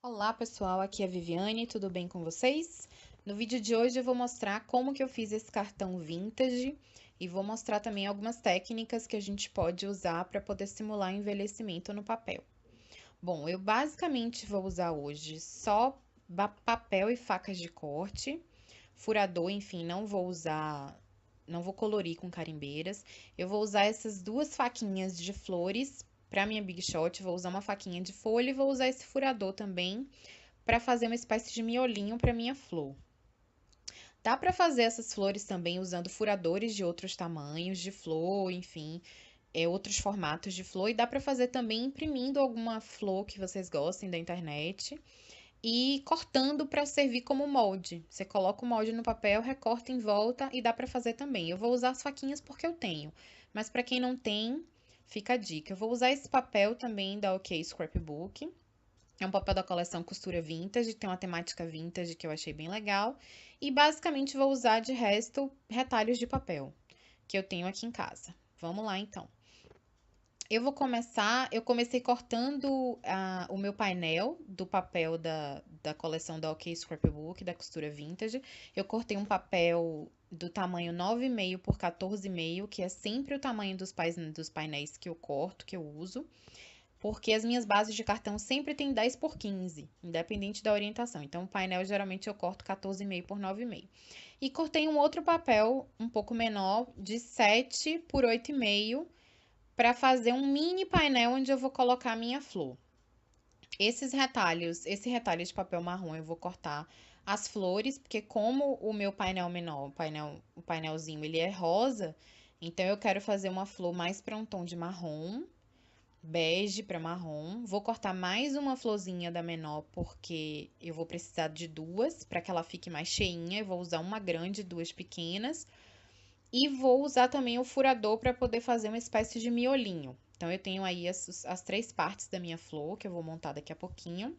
Olá pessoal, aqui é a Viviane, tudo bem com vocês? No vídeo de hoje eu vou mostrar como que eu fiz esse cartão vintage e vou mostrar também algumas técnicas que a gente pode usar para poder simular envelhecimento no papel. Bom, eu basicamente vou usar hoje só papel e facas de corte, furador, enfim, não vou colorir com carimbeiras. Eu vou usar essas duas faquinhas de flores para minha Big Shot, vou usar uma faquinha de folha e vou usar esse furador também para fazer uma espécie de miolinho para minha flor. Dá para fazer essas flores também usando furadores de outros tamanhos de flor, enfim, outros formatos de flor. E dá para fazer também imprimindo alguma flor que vocês gostem da internet e cortando para servir como molde. Você coloca o molde no papel, recorta em volta e dá para fazer também. Eu vou usar as faquinhas porque eu tenho, mas para quem não tem, fica a dica. Eu vou usar esse papel também da OK Scrapbook. É um papel da coleção Costura Vintage, tem uma temática vintage que eu achei bem legal. E basicamente vou usar de resto retalhos de papel que eu tenho aqui em casa. Vamos lá então. Eu comecei cortando o meu painel do papel da coleção da OK Scrapbook, da Costura Vintage. Eu cortei um papel do tamanho 9,5 por 14,5, que é sempre o tamanho dos painéis que eu corto, que eu uso. Porque as minhas bases de cartão sempre tem 10 por 15, independente da orientação. Então, o painel geralmente eu corto 14,5 por 9,5. E cortei um outro papel um pouco menor, de 7 por 8,5, para fazer um mini painel onde eu vou colocar a minha flor. Esse retalho de papel marrom eu vou cortar as flores, porque como o meu painel menor, o painelzinho, ele é rosa, então eu quero fazer uma flor mais para um tom de marrom, bege para marrom. Vou cortar mais uma florzinha da menor, porque eu vou precisar de duas para que ela fique mais cheinha. Eu vou usar uma grande e duas pequenas. E vou usar também o furador para poder fazer uma espécie de miolinho. Então, eu tenho aí as três partes da minha flor, que eu vou montar daqui a pouquinho.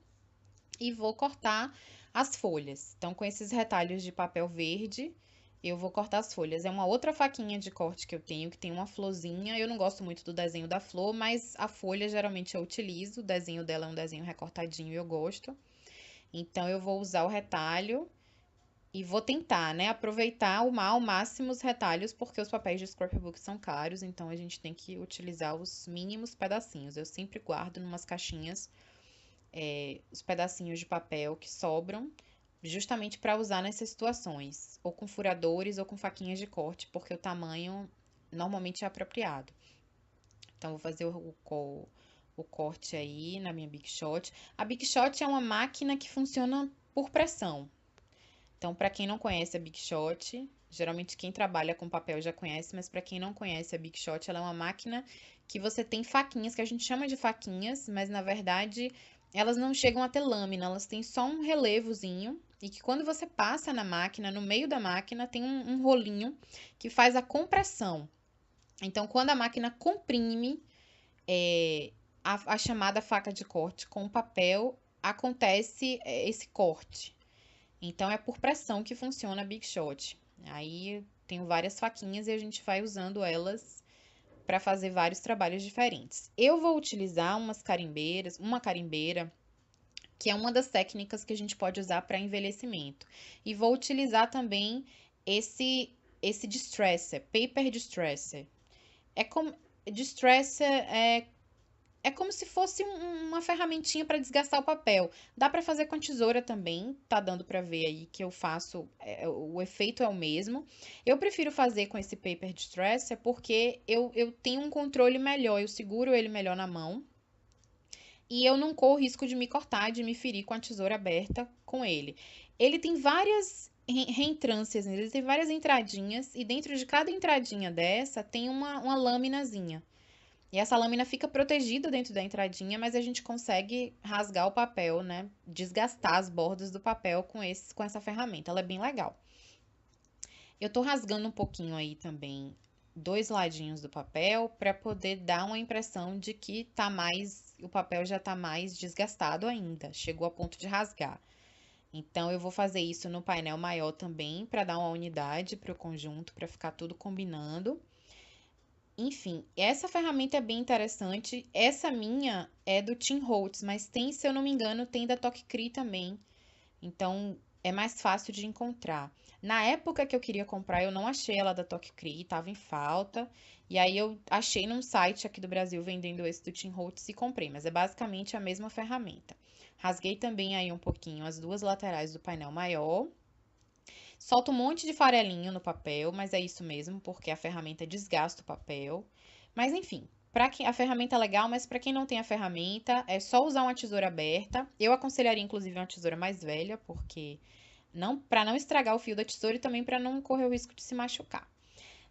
E vou cortar as folhas. Então, com esses retalhos de papel verde, eu vou cortar as folhas. É uma outra faquinha de corte que eu tenho, que tem uma florzinha. Eu não gosto muito do desenho da flor, mas a folha geralmente eu utilizo. O desenho dela é um desenho recortadinho e eu gosto. Então, eu vou usar o retalho e vou tentar, né, aproveitar ao máximo os retalhos, porque os papéis de scrapbook são caros, então a gente tem que utilizar os mínimos pedacinhos. Eu sempre guardo numas caixinhas os pedacinhos de papel que sobram, justamente para usar nessas situações, ou com furadores ou com faquinhas de corte, porque o tamanho normalmente é apropriado. Então, vou fazer o corte aí na minha Big Shot. A Big Shot é uma máquina que funciona por pressão. Então, para quem não conhece a Big Shot, geralmente quem trabalha com papel já conhece, mas para quem não conhece a Big Shot, ela é uma máquina que você tem faquinhas, que a gente chama de faquinhas, mas na verdade elas não chegam a ter lâmina, elas têm só um relevozinho e que quando você passa na máquina, no meio da máquina tem um rolinho que faz a compressão. Então, quando a máquina comprime a chamada faca de corte com o papel, acontece esse corte. Então, é por pressão que funciona a Big Shot. Aí, tenho várias faquinhas e a gente vai usando elas para fazer vários trabalhos diferentes. Eu vou utilizar uma carimbeira, que é uma das técnicas que a gente pode usar para envelhecimento. E vou utilizar também esse distresser, paper distresser. É como distresser é como se fosse uma ferramentinha para desgastar o papel. Dá para fazer com tesoura também, tá dando para ver aí que eu faço, o efeito é o mesmo. Eu prefiro fazer com esse paper distresser porque eu tenho um controle melhor, eu seguro ele melhor na mão. E eu não corro risco de me cortar, de me ferir com a tesoura aberta com ele. Ele tem várias reentrâncias, ele tem várias entradinhas, e dentro de cada entradinha dessa tem uma lâminazinha. E essa lâmina fica protegida dentro da entradinha, mas a gente consegue rasgar o papel, né? Desgastar as bordas do papel com essa ferramenta. Ela é bem legal. Eu tô rasgando um pouquinho aí também dois ladinhos do papel para poder dar uma impressão de que o papel já tá mais desgastado ainda, chegou a ponto de rasgar. Então eu vou fazer isso no painel maior também para dar uma unidade para o conjunto, para ficar tudo combinando. Enfim, essa ferramenta é bem interessante. Essa minha é do Tim Holtz, mas tem, se eu não me engano, tem da Tokcri também. Então, é mais fácil de encontrar. Na época que eu queria comprar, eu não achei ela da Tokcri, tava em falta. E aí eu achei num site aqui do Brasil vendendo esse do Tim Holtz e comprei, mas é basicamente a mesma ferramenta. Rasguei também aí um pouquinho as duas laterais do painel maior. Solta um monte de farelinho no papel, mas é isso mesmo, porque a ferramenta desgasta o papel. Mas enfim, para quem a ferramenta é legal, mas para quem não tem a ferramenta, é só usar uma tesoura aberta. Eu aconselharia inclusive uma tesoura mais velha, porque não para não estragar o fio da tesoura e também para não correr o risco de se machucar.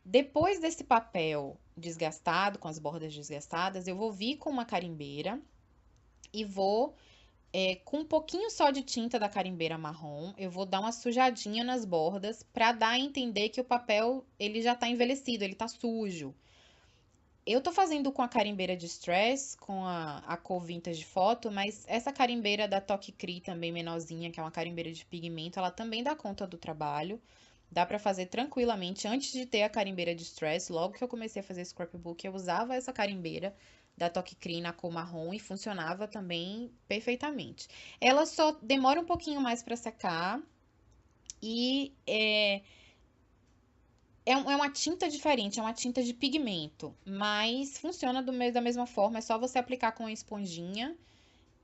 Depois desse papel desgastado, com as bordas desgastadas, eu vou vir com uma carimbeira e vou com um pouquinho só de tinta da carimbeira marrom, eu vou dar uma sujadinha nas bordas para dar a entender que o papel ele já tá envelhecido, ele tá sujo. Eu tô fazendo com a carimbeira de Stress, com a cor vintage foto, mas essa carimbeira da Tokcri também menorzinha, que é uma carimbeira de pigmento, ela também dá conta do trabalho. Dá para fazer tranquilamente. Antes de ter a carimbeira de Stress, logo que eu comecei a fazer scrapbook, eu usava essa carimbeira da Tokcri na cor marrom e funcionava também perfeitamente. Ela só demora um pouquinho mais para secar e é uma tinta diferente, é uma tinta de pigmento, mas funciona da mesma forma, é só você aplicar com a esponjinha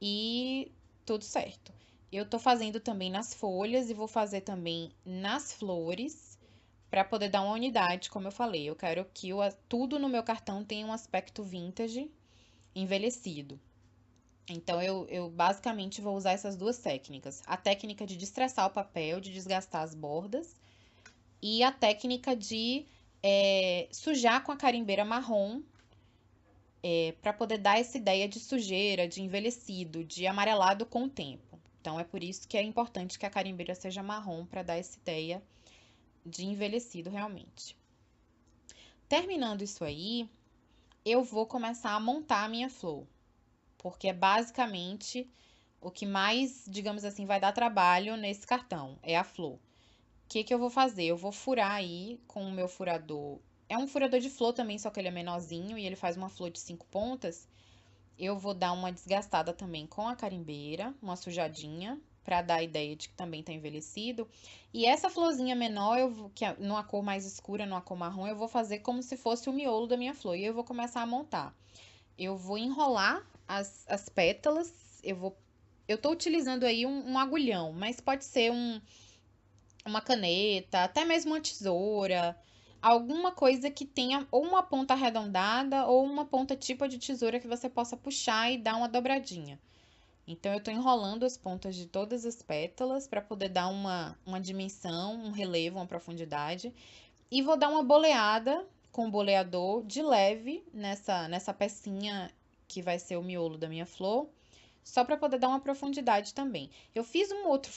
e tudo certo. Eu tô fazendo também nas folhas e vou fazer também nas flores para poder dar uma unidade, como eu falei. Eu quero que tudo no meu cartão tenha um aspecto vintage, envelhecido. Então, eu basicamente vou usar essas duas técnicas. A técnica de destressar o papel, de desgastar as bordas, e a técnica de sujar com a carimbeira marrom, para poder dar essa ideia de sujeira, de envelhecido, de amarelado com o tempo. Então, é por isso que é importante que a carimbeira seja marrom, para dar essa ideia de envelhecido realmente. Terminando isso aí, eu vou começar a montar a minha flor, porque é basicamente o que mais, digamos assim, vai dar trabalho nesse cartão, é a flor. O que que eu vou fazer? Eu vou furar aí com o meu furador. É um furador de flor também, só que ele é menorzinho e ele faz uma flor de 5 pontas. Eu vou dar uma desgastada também com a carimbeira, uma sujadinha, para dar a ideia de que também tá envelhecido. E essa florzinha menor, que é numa cor mais escura, numa cor marrom, eu vou fazer como se fosse o miolo da minha flor. E eu vou começar a montar. Eu vou enrolar as pétalas, eu tô utilizando aí um agulhão, mas pode ser uma caneta, até mesmo uma tesoura, alguma coisa que tenha ou uma ponta arredondada ou uma ponta tipo de tesoura que você possa puxar e dar uma dobradinha. Então, eu tô enrolando as pontas de todas as pétalas para poder dar uma dimensão, um relevo, uma profundidade. E vou dar uma boleada com o boleador de leve nessa pecinha que vai ser o miolo da minha flor, só para poder dar uma profundidade também. Eu fiz um outro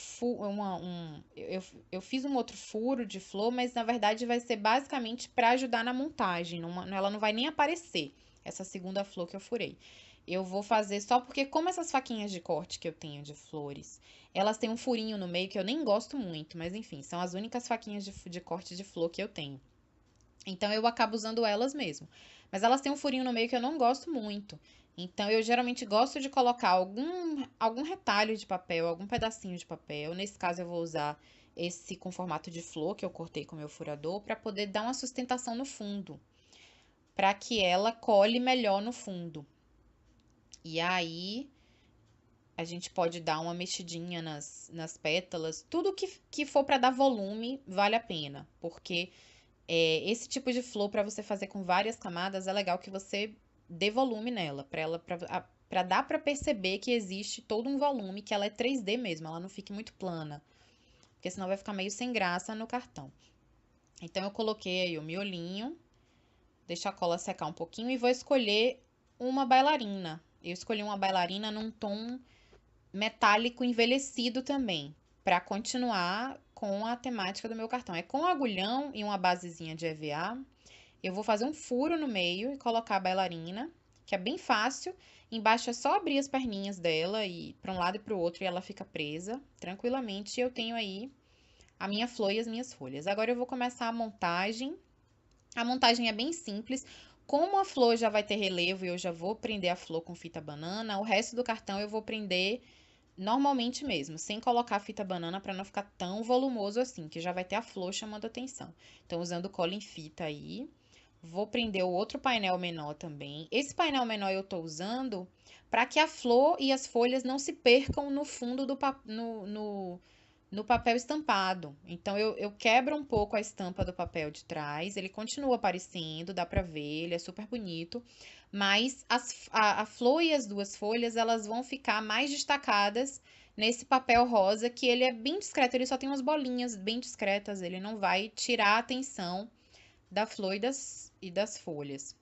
eu fiz um outro furo de flor, mas na verdade vai ser basicamente para ajudar na montagem. Ela não vai nem aparecer, essa segunda flor que eu furei. Eu vou fazer só porque, como essas faquinhas de corte que eu tenho de flores, elas têm um furinho no meio que eu nem gosto muito, mas enfim, são as únicas faquinhas de corte de flor que eu tenho. Então eu acabo usando elas mesmo. Mas elas têm um furinho no meio que eu não gosto muito. Então eu geralmente gosto de colocar algum retalho de papel, algum pedacinho de papel. Nesse caso eu vou usar esse com formato de flor que eu cortei com o meu furador para poder dar uma sustentação no fundo, para que ela cole melhor no fundo. E aí a gente pode dar uma mexidinha nas pétalas. Tudo que for para dar volume vale a pena, porque esse tipo de flor, para você fazer com várias camadas, é legal que você dê volume nela, para dar para perceber que existe todo um volume, que ela é 3D mesmo, ela não fique muito plana, porque senão vai ficar meio sem graça no cartão. Então, eu coloquei aí o miolinho, deixo a cola secar um pouquinho e vou escolher uma bailarina. Eu escolhi uma bailarina num tom metálico envelhecido também, para continuar com a temática do meu cartão. É com agulhão e uma basezinha de EVA. Eu vou fazer um furo no meio e colocar a bailarina, que é bem fácil. Embaixo é só abrir as perninhas dela e para um lado e para o outro e ela fica presa tranquilamente. E eu tenho aí a minha flor e as minhas folhas. Agora eu vou começar a montagem. A montagem é bem simples. Como a flor já vai ter relevo e eu já vou prender a flor com fita banana, o resto do cartão eu vou prender normalmente mesmo, sem colocar fita banana para não ficar tão volumoso assim, que já vai ter a flor chamando atenção. Então, usando cola em fita aí. Vou prender o outro painel menor também. Esse painel menor eu tô usando para que a flor e as folhas não se percam no fundo no papel estampado. Então eu quebro um pouco a estampa do papel de trás, ele continua aparecendo, dá pra ver, ele é super bonito, mas a flor e as duas folhas elas vão ficar mais destacadas nesse papel rosa, que ele é bem discreto, ele só tem umas bolinhas bem discretas, ele não vai tirar a atenção da flor e das folhas.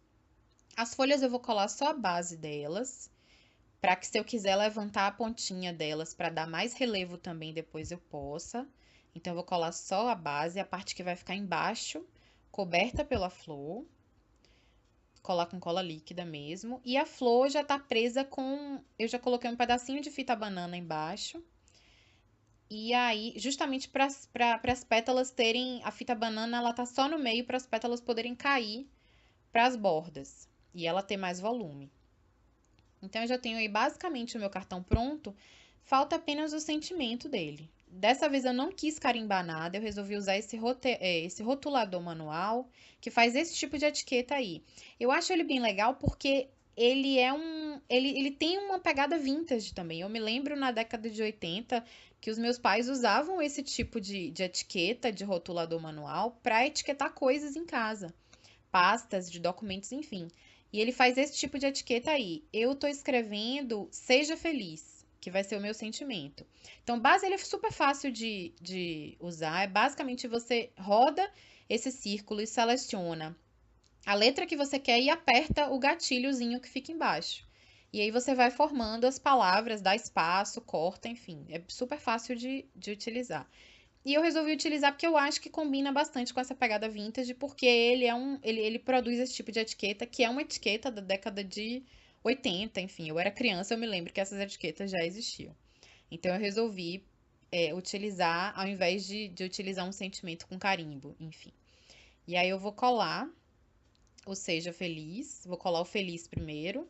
As folhas eu vou colar só a base delas, para que se eu quiser levantar a pontinha delas para dar mais relevo também depois eu possa. Então eu vou colar só a base, a parte que vai ficar embaixo, coberta pela flor. Colar com cola líquida mesmo. E a flor já tá presa com. Eu já coloquei um pedacinho de fita banana embaixo. E aí, justamente para as pétalas terem. A fita banana, ela tá só no meio para as pétalas poderem cair para as bordas. E ela ter mais volume. Então, eu já tenho aí basicamente o meu cartão pronto. Falta apenas o sentimento dele. Dessa vez eu não quis carimbar nada, eu resolvi usar esse rotulador manual que faz esse tipo de etiqueta aí. Eu acho ele bem legal porque ele é um. Ele tem uma pegada vintage também. Eu me lembro na década de 80 que os meus pais usavam esse tipo de etiqueta, de rotulador manual, para etiquetar coisas em casa, pastas de documentos, enfim. E ele faz esse tipo de etiqueta aí. Eu tô escrevendo seja feliz, que vai ser o meu sentimento. Então, base ele é super fácil de usar. É basicamente você roda esse círculo e seleciona a letra que você quer e aperta o gatilhozinho que fica embaixo. E aí você vai formando as palavras, dá espaço, corta, enfim. É super fácil de utilizar. E eu resolvi utilizar porque eu acho que combina bastante com essa pegada vintage, porque ele produz esse tipo de etiqueta, que é uma etiqueta da década de 80, enfim, eu era criança, eu me lembro que essas etiquetas já existiam. Então eu resolvi utilizar, ao invés de utilizar um sentimento com carimbo, enfim. E aí eu vou colar o seja feliz, vou colar o feliz primeiro,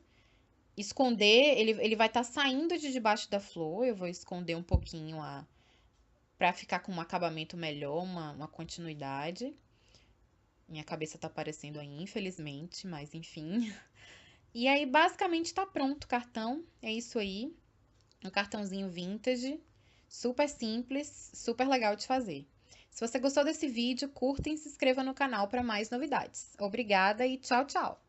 esconder, ele vai estar saindo de debaixo da flor, eu vou esconder um pouquinho para ficar com um acabamento melhor, uma continuidade. Minha cabeça tá aparecendo aí, infelizmente, mas enfim. E aí, basicamente, tá pronto o cartão. É isso aí. Um cartãozinho vintage, super simples, super legal de fazer. Se você gostou desse vídeo, curta e se inscreva no canal para mais novidades. Obrigada e tchau, tchau!